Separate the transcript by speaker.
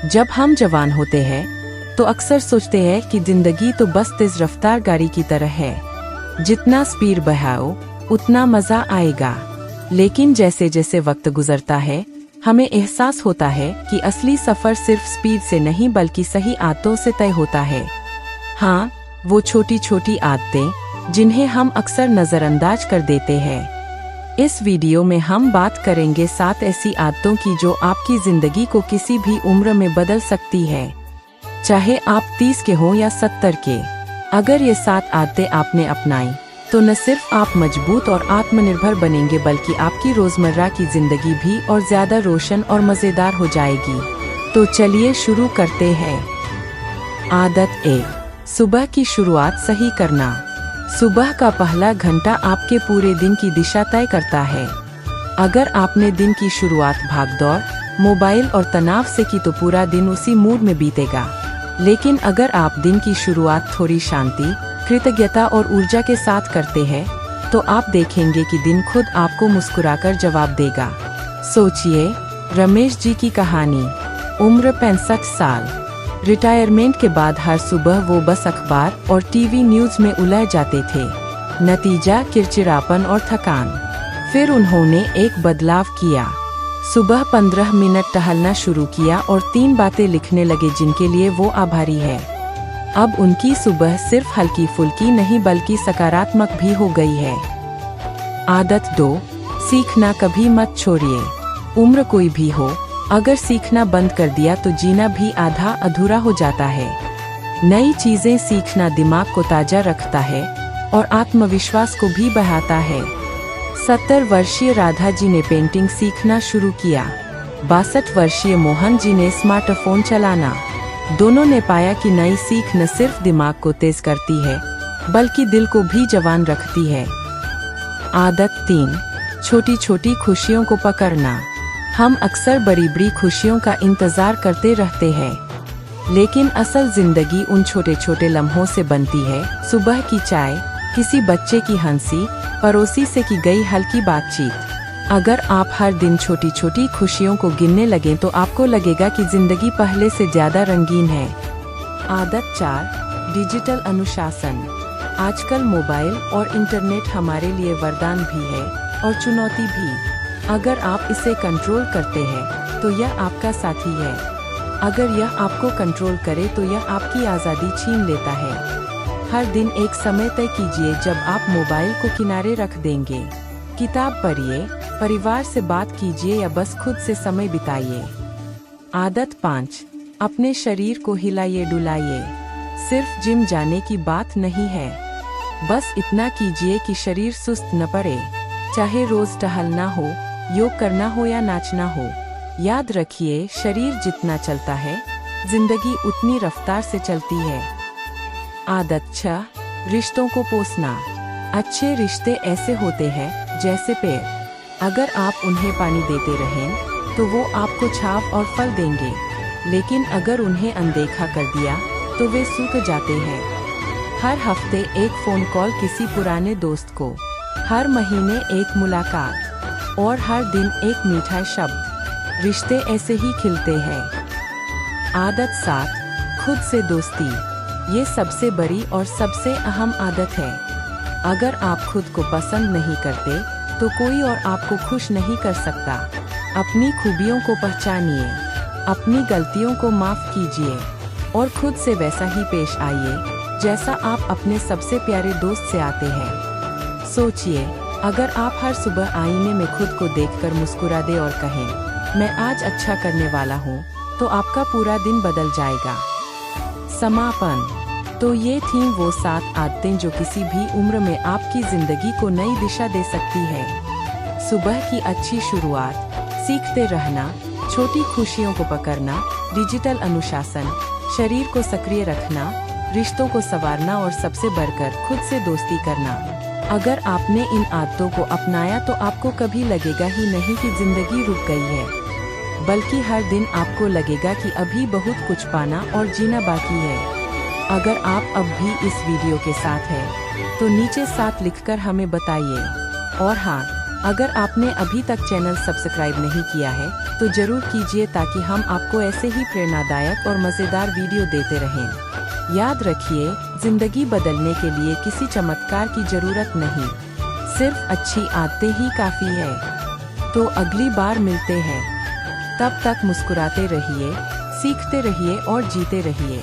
Speaker 1: जब हम जवान होते हैं तो अक्सर सोचते हैं कि जिंदगी तो बस तेज रफ्तार गाड़ी की तरह है, जितना स्पीड बढ़ाओ उतना मजा आएगा। लेकिन जैसे जैसे वक्त गुजरता है हमें एहसास होता है कि असली सफर सिर्फ स्पीड से नहीं बल्कि सही आदतों से तय होता है। हाँ, वो छोटी छोटी आदतें जिन्हें हम अक्सर नजरअंदाज कर देते हैं। इस वीडियो में हम बात करेंगे 7 ऐसी आदतों की जो आपकी जिंदगी को किसी भी उम्र में बदल सकती है, चाहे आप 30 के हों या 70 के। अगर ये 7 आदतें आपने अपनाई तो न सिर्फ आप मजबूत और आत्मनिर्भर बनेंगे बल्कि आपकी रोजमर्रा की जिंदगी भी और ज्यादा रोशन और मजेदार हो जाएगी। तो चलिए शुरू करते हैं। आदत 1, सुबह की शुरुआत सही करना। सुबह का पहला घंटा आपके पूरे दिन की दिशा तय करता है। अगर आपने दिन की शुरुआत भागदौड़, मोबाइल और तनाव से की तो पूरा दिन उसी मूड में बीतेगा। लेकिन अगर आप दिन की शुरुआत थोड़ी शांति, कृतज्ञता और ऊर्जा के साथ करते हैं तो आप देखेंगे कि दिन खुद आपको मुस्कुराकर जवाब देगा। सोचिए, रमेश जी की कहानी। उम्र 65 साल। रिटायरमेंट के बाद हर सुबह वो बस अखबार और टीवी न्यूज में उलझ जाते थे। नतीजा चिड़चिड़ापन और थकान। फिर उन्होंने एक बदलाव किया। सुबह 15 मिनट टहलना शुरू किया और 3 बातें लिखने लगे जिनके लिए वो आभारी है। अब उनकी सुबह सिर्फ हल्की फुल्की नहीं बल्कि सकारात्मक भी हो गई है। आदत 2, सीखना कभी मत छोड़िए। उम्र कोई भी हो, अगर सीखना बंद कर दिया तो जीना भी आधा अधूरा हो जाता है। नई चीजें सीखना दिमाग को ताजा रखता है और आत्मविश्वास को भी बढ़ाता है। 70 वर्षीय राधा जी ने पेंटिंग सीखना शुरू किया। 62 वर्षीय मोहन जी ने स्मार्टफोन चलाना। दोनों ने पाया कि नई सीख न सिर्फ दिमाग को तेज करती है बल्कि दिल को भी जवान रखती है। आदत 3, छोटी छोटी खुशियों को पकड़ना। हम अक्सर बड़ी बड़ी खुशियों का इंतजार करते रहते हैं, लेकिन असल जिंदगी उन छोटे छोटे लम्हों से बनती है। सुबह की चाय, किसी बच्चे की हंसी, पड़ोसी से की गई हल्की बातचीत। अगर आप हर दिन छोटी छोटी खुशियों को गिनने लगें तो आपको लगेगा कि जिंदगी पहले से ज्यादा रंगीन है। आदत 4, डिजिटल अनुशासन। आजकल मोबाइल और इंटरनेट हमारे लिए वरदान भी है और चुनौती भी। अगर आप इसे कंट्रोल करते हैं तो यह आपका साथी है। अगर यह आपको कंट्रोल करे तो यह आपकी आज़ादी छीन लेता है। हर दिन एक समय तय कीजिए जब आप मोबाइल को किनारे रख देंगे। किताब पढ़िए, परिवार से बात कीजिए या बस खुद से समय बिताइए। आदत 5, अपने शरीर को हिलाइए डुलाइए। सिर्फ जिम जाने की बात नहीं है, बस इतना कीजिए कि शरीर सुस्त न पड़े। चाहे रोज टहलना हो, योग करना हो या नाचना हो, याद रखिए शरीर जितना चलता है जिंदगी उतनी रफ्तार से चलती है। आदत 6, रिश्तों को पोसना। अच्छे रिश्ते ऐसे होते हैं जैसे पेड़, अगर आप उन्हें पानी देते रहें तो वो आपको छाव और फल देंगे, लेकिन अगर उन्हें अनदेखा कर दिया तो वे सूख जाते हैं। हर हफ्ते एक फोन कॉल किसी पुराने दोस्त को, हर महीने एक मुलाकात और हर दिन एक मीठा शब्द, रिश्ते ऐसे ही खिलते हैं। आदत 7, खुद से दोस्ती। ये सबसे बड़ी और सबसे अहम आदत है। अगर आप खुद को पसंद नहीं करते तो कोई और आपको खुश नहीं कर सकता। अपनी खूबियों को पहचानिए, अपनी गलतियों को माफ कीजिए और खुद से वैसा ही पेश आइए जैसा आप अपने सबसे प्यारे दोस्त से आते हैं। सोचिए, अगर आप हर सुबह आईने में खुद को देखकर मुस्कुरा दे और कहें मैं आज अच्छा करने वाला हूँ, तो आपका पूरा दिन बदल जाएगा। समापन। तो ये थी वो 7 आदतें जो किसी भी उम्र में आपकी जिंदगी को नई दिशा दे सकती है। सुबह की अच्छी शुरुआत, सीखते रहना, छोटी खुशियों को पकड़ना, डिजिटल अनुशासन, शरीर को सक्रिय रखना, रिश्तों को संवारना और सबसे बढ़कर खुद से दोस्ती करना। अगर आपने इन आदतों को अपनाया तो आपको कभी लगेगा ही नहीं कि जिंदगी रुक गई है, बल्कि हर दिन आपको लगेगा कि अभी बहुत कुछ पाना और जीना बाकी है। अगर आप अब भी इस वीडियो के साथ हैं तो नीचे 7 लिखकर हमें बताइए। और हाँ, अगर आपने अभी तक चैनल सब्सक्राइब नहीं किया है तो जरूर कीजिए ताकि हम आपको ऐसे ही प्रेरणादायक और मज़ेदार वीडियो देते रहें। याद रखिए, जिंदगी बदलने के लिए किसी चमत्कार की जरूरत नहीं, सिर्फ अच्छी आदतें ही काफ़ी है। तो अगली बार मिलते हैं, तब तक मुस्कुराते रहिए, सीखते रहिए और जीते रहिए।